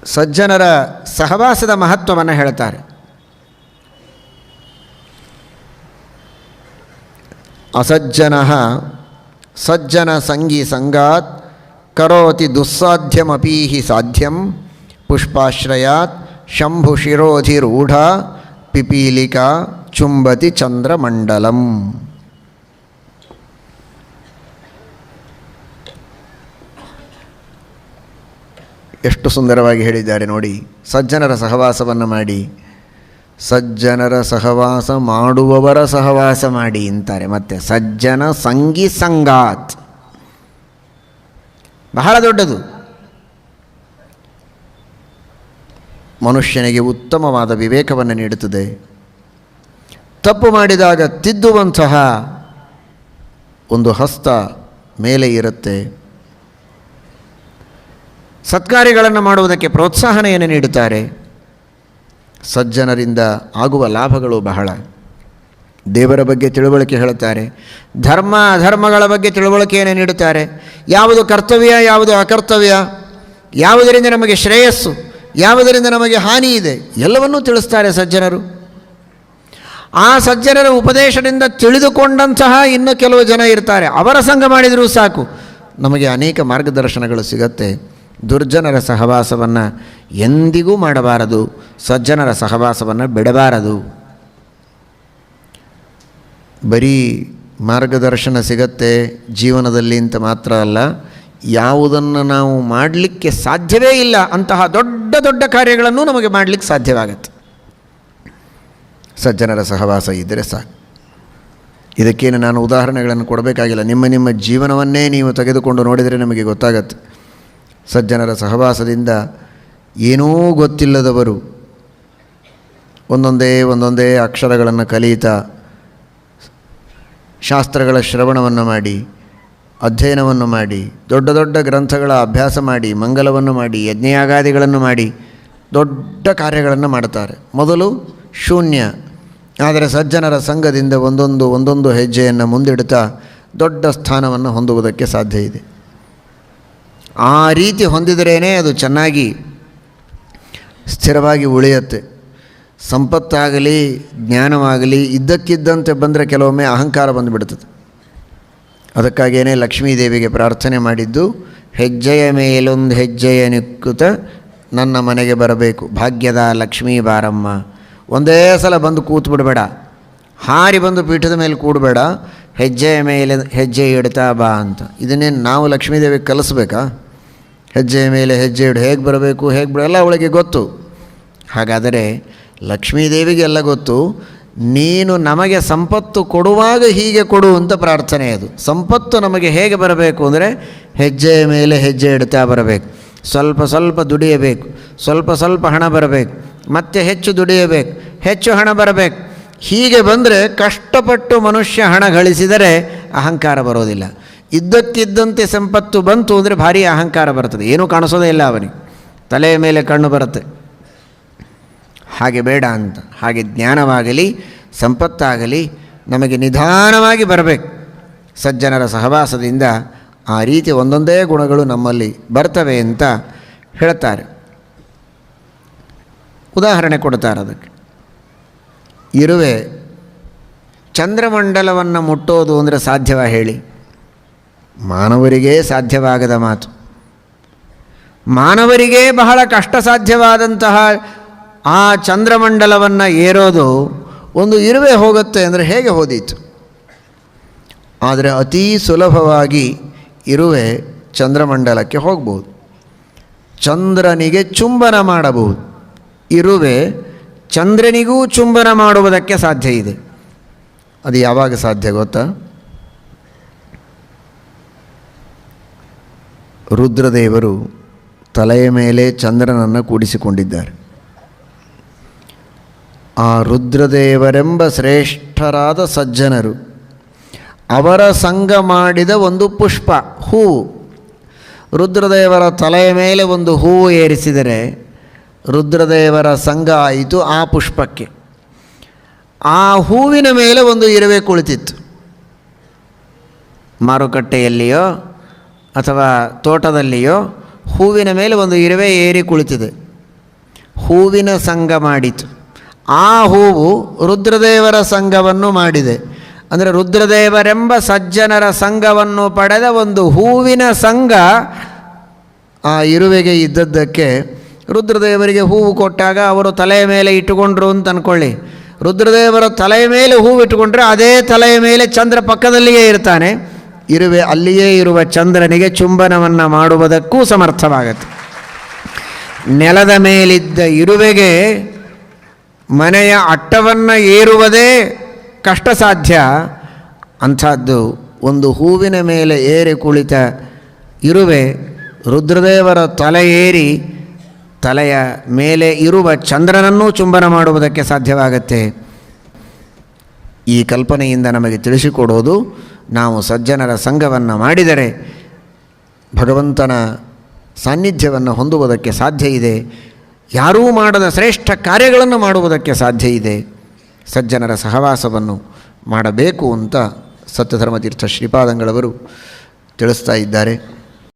ಸಜ್ಜನರ ಸಹವಾಸದ ಮಹತ್ವವನ್ನು ಹೇಳ್ತಾರೆ. ಅಸಜ್ಜನಃ ಸಜ್ಜನ ಸಂಗಿ ಸಂಗಾತ್ ಕರೋತಿ ದುಸ್ಸಾಧ್ಯವಪೀಹಿ ಸಾಧ್ಯಂ ಪುಷ್ಪಾಶ್ರಯಾತ್ ಶಂಭುಶಿರೋಧಿರೂಢ ಪಿಪೀಲಿಕಾ ಚುಂಬತಿ ಚಂದ್ರಮಂಡಲಂ. ಎಷ್ಟು ಸುಂದರವಾಗಿ ಹೇಳಿದ್ದಾರೆ ನೋಡಿ. ಸಜ್ಜನರ ಸಹವಾಸವನ್ನು ಮಾಡಿ, ಸಜ್ಜನರ ಸಹವಾಸ ಮಾಡುವವರ ಸಹವಾಸ ಮಾಡಿ ಅಂತಾರೆ. ಮತ್ತು ಸಜ್ಜನ ಸಂಗಿ ಸಂಗಾತ್ ಬಹಳ ದೊಡ್ಡದು. ಮನುಷ್ಯನಿಗೆ ಉತ್ತಮವಾದ ವಿವೇಕವನ್ನು ನೀಡುತ್ತದೆ. ತಪ್ಪು ಮಾಡಿದಾಗ ತಿದ್ದುವಂತಹ ಒಂದು ಹಸ್ತ ಮೇಲೆ ಇರುತ್ತೆ. ಸತ್ಕಾರ್ಯಗಳನ್ನು ಮಾಡುವುದಕ್ಕೆ ಪ್ರೋತ್ಸಾಹನೆಯನ್ನು ನೀಡುತ್ತಾರೆ. ಸಜ್ಜನರಿಂದ ಆಗುವ ಲಾಭಗಳು ಬಹಳ. ದೇವರ ಬಗ್ಗೆ ತಿಳುವಳಿಕೆ ಹೇಳುತ್ತಾರೆ. ಧರ್ಮ ಅಧರ್ಮಗಳ ಬಗ್ಗೆ ತಿಳುವಳಿಕೆಯನ್ನು ನೀಡುತ್ತಾರೆ. ಯಾವುದು ಕರ್ತವ್ಯ, ಯಾವುದು ಅಕರ್ತವ್ಯ, ಯಾವುದರಿಂದ ನಮಗೆ ಶ್ರೇಯಸ್ಸು, ಯಾವುದರಿಂದ ನಮಗೆ ಹಾನಿ ಇದೆ, ಎಲ್ಲವನ್ನೂ ತಿಳಿಸ್ತಾರೆ ಸಜ್ಜನರು. ಆ ಸಜ್ಜನರ ಉಪದೇಶದಿಂದ ತಿಳಿದುಕೊಂಡಂತಹ ಇನ್ನು ಕೆಲವು ಜನ ಇರ್ತಾರೆ. ಅವರ ಸಂಘ ಮಾಡಿದರೂ ಸಾಕು, ನಮಗೆ ಅನೇಕ ಮಾರ್ಗದರ್ಶನಗಳು ಸಿಗತ್ತೆ. ದುರ್ಜನರ ಸಹವಾಸವನ್ನು ಎಂದಿಗೂ ಮಾಡಬಾರದು. ಸಜ್ಜನರ ಸಹವಾಸವನ್ನು ಬಿಡಬಾರದು. ಬರೀ ಮಾರ್ಗದರ್ಶನ ಸಿಗತ್ತೆ ಜೀವನದಲ್ಲಿ ಅಂತ ಮಾತ್ರ ಅಲ್ಲ, ಯಾವುದನ್ನು ನಾವು ಮಾಡಲಿಕ್ಕೆ ಸಾಧ್ಯವೇ ಇಲ್ಲ ಅಂತಹ ದೊಡ್ಡ ದೊಡ್ಡ ಕಾರ್ಯಗಳನ್ನು ನಮಗೆ ಮಾಡಲಿಕ್ಕೆ ಸಾಧ್ಯವಾಗತ್ತೆ. ಸಜ್ಜನರ ಸಹವಾಸ ಇದ್ದರೆ ಸಾಕು. ಇದಕ್ಕೇನು ನಾನು ಉದಾಹರಣೆಗಳನ್ನು ಕೊಡಬೇಕಾಗಿಲ್ಲ. ನಿಮ್ಮ ನಿಮ್ಮ ಜೀವನವನ್ನೇ ನೀವು ತೆಗೆದುಕೊಂಡು ನೋಡಿದರೆ ನಮಗೆ ಗೊತ್ತಾಗತ್ತೆ. ಸಜ್ಜನರ ಸಹವಾಸದಿಂದ ಏನೂ ಗೊತ್ತಿಲ್ಲದವರು ಒಂದೊಂದೇ ಅಕ್ಷರಗಳನ್ನು ಕಲಿಯುತ್ತಾ ಶಾಸ್ತ್ರಗಳ ಶ್ರವಣವನ್ನು ಮಾಡಿ, ಅಧ್ಯಯನವನ್ನು ಮಾಡಿ, ದೊಡ್ಡ ದೊಡ್ಡ ಗ್ರಂಥಗಳ ಅಭ್ಯಾಸ ಮಾಡಿ, ಮಂಗಲವನ್ನು ಮಾಡಿ, ಯಜ್ಞಯಾಗಾದಿಗಳನ್ನು ಮಾಡಿ ದೊಡ್ಡ ಕಾರ್ಯಗಳನ್ನು ಮಾಡುತ್ತಾರೆ. ಮೊದಲು ಶೂನ್ಯ, ಆದರೆ ಸಜ್ಜನರ ಸಂಘದಿಂದ ಒಂದೊಂದು ಹೆಜ್ಜೆಯನ್ನು ಮುಂದಿಡುತ್ತಾ ದೊಡ್ಡ ಸ್ಥಾನವನ್ನು ಹೊಂದುವುದಕ್ಕೆ ಸಾಧ್ಯ ಇದೆ. ಆ ರೀತಿ ಹೊಂದಿದರೇ ಅದು ಚೆನ್ನಾಗಿ ಸ್ಥಿರವಾಗಿ ಉಳಿಯುತ್ತೆ. ಸಂಪತ್ತಾಗಲಿ ಜ್ಞಾನವಾಗಲಿ ಇದ್ದಕ್ಕಿದ್ದಂತೆ ಬಂದರೆ ಕೆಲವೊಮ್ಮೆ ಅಹಂಕಾರ ಬಂದುಬಿಡ್ತದೆ. ಅದಕ್ಕಾಗಿಯೇ ಲಕ್ಷ್ಮೀದೇವಿಗೆ ಪ್ರಾರ್ಥನೆ ಮಾಡಿದ್ದು, ಹೆಜ್ಜೆಯ ಮೇಲೊಂದು ಹೆಜ್ಜೆಯ ನಿಕ್ಕುತ ನನ್ನ ಮನೆಗೆ ಬರಬೇಕು, ಭಾಗ್ಯದ ಲಕ್ಷ್ಮೀ ಬಾರಮ್ಮ. ಒಂದೇ ಸಲ ಬಂದು ಕೂತು ಬಿಡಬೇಡ, ಹಾರಿ ಬಂದು ಪೀಠದ ಮೇಲೆ ಕೂಡಬೇಡ, ಹೆಜ್ಜೆಯ ಮೇಲೆ ಹೆಜ್ಜೆ ಇಡ್ತಾ ಬಾ ಅಂತ. ಇದನ್ನೇ ನಾವು ಲಕ್ಷ್ಮೀದೇವಿಗೆ ಕಲಿಸ್ಬೇಕಾ? ಹೆಜ್ಜೆಯ ಮೇಲೆ ಹೆಜ್ಜೆ ಇಡು, ಹೇಗೆ ಬರಬೇಕು, ಹೇಗೆ ಬಿಡಲ್ಲ ಅವಳಿಗೆ ಗೊತ್ತು. ಹಾಗಾದರೆ ಲಕ್ಷ್ಮೀದೇವಿಗೆ ಎಲ್ಲ ಗೊತ್ತು. ನೀನು ನಮಗೆ ಸಂಪತ್ತು ಕೊಡುವಾಗ ಹೀಗೆ ಕೊಡು ಅಂತ ಪ್ರಾರ್ಥನೆ. ಅದು ಸಂಪತ್ತು ನಮಗೆ ಹೇಗೆ ಬರಬೇಕು ಅಂದರೆ ಹೆಜ್ಜೆಯ ಮೇಲೆ ಹೆಜ್ಜೆ ಇಡ್ತಾ ಬರಬೇಕು. ಸ್ವಲ್ಪ ಸ್ವಲ್ಪ ದುಡಿಯಬೇಕು, ಸ್ವಲ್ಪ ಸ್ವಲ್ಪ ಹಣ ಬರಬೇಕು, ಮತ್ತೆ ಹೆಚ್ಚು ದುಡಿಯಬೇಕು, ಹೆಚ್ಚು ಹಣ ಬರಬೇಕು. ಹೀಗೆ ಬಂದರೆ ಕಷ್ಟಪಟ್ಟು ಮನುಷ್ಯ ಹಣ ಗಳಿಸಿದರೆ ಅಹಂಕಾರ ಬರೋದಿಲ್ಲ. ಇದ್ದಕ್ಕಿದ್ದಂತೆ ಸಂಪತ್ತು ಬಂತು ಅಂದರೆ ಭಾರಿ ಅಹಂಕಾರ ಬರ್ತದೆ, ಏನೂ ಕಾಣಿಸೋದೇ ಇಲ್ಲ ಅವನಿಗೆ, ತಲೆಯ ಮೇಲೆ ಕಣ್ಣು ಬರುತ್ತೆ. ಹಾಗೆ ಬೇಡ ಅಂತ. ಹಾಗೆ ಜ್ಞಾನವಾಗಲಿ ಸಂಪತ್ತಾಗಲಿ ನಮಗೆ ನಿಧಾನವಾಗಿ ಬರಬೇಕು. ಸಜ್ಜನರ ಸಹವಾಸದಿಂದ ಆ ರೀತಿ ಒಂದೊಂದೇ ಗುಣಗಳು ನಮ್ಮಲ್ಲಿ ಬರ್ತವೆ ಅಂತ ಹೇಳ್ತಾರೆ. ಉದಾಹರಣೆ ಕೊಡ್ತಾರೆ ಅದಕ್ಕೆ. ಇರುವೆ ಚಂದ್ರಮಂಡಲವನ್ನು ಮುಟ್ಟೋದು ಅಂದರೆ ಸಾಧ್ಯವ ಹೇಳಿ? ಮಾನವರಿಗೇ ಸಾಧ್ಯವಾಗದ ಮಾತು. ಮಾನವರಿಗೇ ಬಹಳ ಕಷ್ಟ ಸಾಧ್ಯವಾದಂತಹ ಆ ಚಂದ್ರಮಂಡಲವನ್ನು ಏರೋದು ಒಂದು ಇರುವೆ ಹೋಗುತ್ತೆ ಅಂದರೆ ಹೇಗೆ ಹೋದೀತು? ಆದರೆ ಅತೀ ಸುಲಭವಾಗಿ ಇರುವೆ ಚಂದ್ರಮಂಡಲಕ್ಕೆ ಹೋಗ್ಬೋದು. ಚಂದ್ರನಿಗೆ ಚುಂಬನ ಮಾಡಬಹುದು. ಇರುವೆ ಚಂದ್ರನಿಗೂ ಚುಂಬನ ಮಾಡುವುದಕ್ಕೆ ಸಾಧ್ಯ ಇದೆ. ಅದು ಯಾವಾಗ ಸಾಧ್ಯ ಗೊತ್ತಾ? ರುದ್ರದೇವರು ತಲೆಯ ಮೇಲೆ ಚಂದ್ರನನ್ನು ಕೂಡಿಸಿಕೊಂಡಿದ್ದಾರೆ. ಆ ರುದ್ರದೇವರೆಂಬ ಶ್ರೇಷ್ಠರಾದ ಸಜ್ಜನರು ಅವರ ಸಂಘ ಮಾಡಿದ ಒಂದು ಪುಷ್ಪ, ಹೂವು. ರುದ್ರದೇವರ ತಲೆಯ ಮೇಲೆ ಒಂದು ಹೂವು ಏರಿಸಿದರೆ ರುದ್ರದೇವರ ಸಂಘ ಆಯಿತು ಆ ಪುಷ್ಪಕ್ಕೆ. ಆ ಹೂವಿನ ಮೇಲೆ ಒಂದು ಇರುವೆ ಕುಳಿತಿತ್ತು. ಮಾರುಕಟ್ಟೆಯಲ್ಲಿಯೋ ಅಥವಾ ತೋಟದಲ್ಲಿಯೋ ಹೂವಿನ ಮೇಲೆ ಒಂದು ಇರುವೆ ಏರಿ ಕುಳಿತಿದೆ. ಹೂವಿನ ಸಂಘ ಮಾಡಿತು. ಆ ಹೂವು ರುದ್ರದೇವರ ಸಂಘವನ್ನು ಮಾಡಿದೆ. ಅಂದರೆ ರುದ್ರದೇವರೆಂಬ ಸಜ್ಜನರ ಸಂಘವನ್ನು ಪಡೆದ ಒಂದು ಹೂವಿನ ಸಂಘ ಆ ಇರುವೆಗೆ ಇದ್ದದ್ದಕ್ಕೆ ರುದ್ರದೇವರಿಗೆ ಹೂವು ಕೊಟ್ಟಾಗ ಅವರು ತಲೆಯ ಮೇಲೆ ಇಟ್ಟುಕೊಂಡ್ರು ಅಂತ ಅಂದ್ಕೊಳ್ಳಿ. ರುದ್ರದೇವರ ತಲೆಯ ಮೇಲೆ ಹೂವು ಇಟ್ಟುಕೊಂಡ್ರೆ ಅದೇ ತಲೆಯ ಮೇಲೆ ಚಂದ್ರ ಪಕ್ಕದಲ್ಲಿಯೇ ಇರ್ತಾನೆ. ಇರುವೆ ಅಲ್ಲಿಯೇ ಇರುವ ಚಂದ್ರನಿಗೆ ಚುಂಬನವನ್ನು ಮಾಡುವುದಕ್ಕೂ ಸಮರ್ಥವಾಗತ್ತೆ. ನೆಲದ ಮೇಲಿದ್ದ ಇರುವೆಗೆ ಮನೆಯ ಅಟ್ಟವನ್ನು ಏರುವುದೇ ಕಷ್ಟ ಸಾಧ್ಯ. ಅಂಥದ್ದು ಒಂದು ಹೂವಿನ ಮೇಲೆ ಏರಿ ಕುಳಿತ ಇರುವೆ ರುದ್ರದೇವರ ತಲೆ ಏರಿ ತಲೆಯ ಮೇಲೆ ಇರುವ ಚಂದ್ರನನ್ನೂ ಚುಂಬನ ಮಾಡುವುದಕ್ಕೆ ಸಾಧ್ಯವಾಗತ್ತೆ. ಈ ಕಲ್ಪನೆಯಿಂದ ನಮಗೆ ತಿಳಿಸಿಕೊಡೋದು, ನಾವು ಸಜ್ಜನರ ಸಂಘವನ್ನು ಮಾಡಿದರೆ ಭಗವಂತನ ಸಾನ್ನಿಧ್ಯವನ್ನು ಹೊಂದುವುದಕ್ಕೆ ಸಾಧ್ಯ ಇದೆ. ಯಾರೂ ಮಾಡದ ಶ್ರೇಷ್ಠ ಕಾರ್ಯಗಳನ್ನು ಮಾಡುವುದಕ್ಕೆ ಸಾಧ್ಯ ಇದೆ. ಸಜ್ಜನರ ಸಹವಾಸವನ್ನು ಮಾಡಬೇಕು ಅಂತ ಸತ್ಯಧರ್ಮತೀರ್ಥ ಶ್ರೀಪಾದಂಗಳವರು ತಿಳಿಸ್ತಾ ಇದ್ದಾರೆ.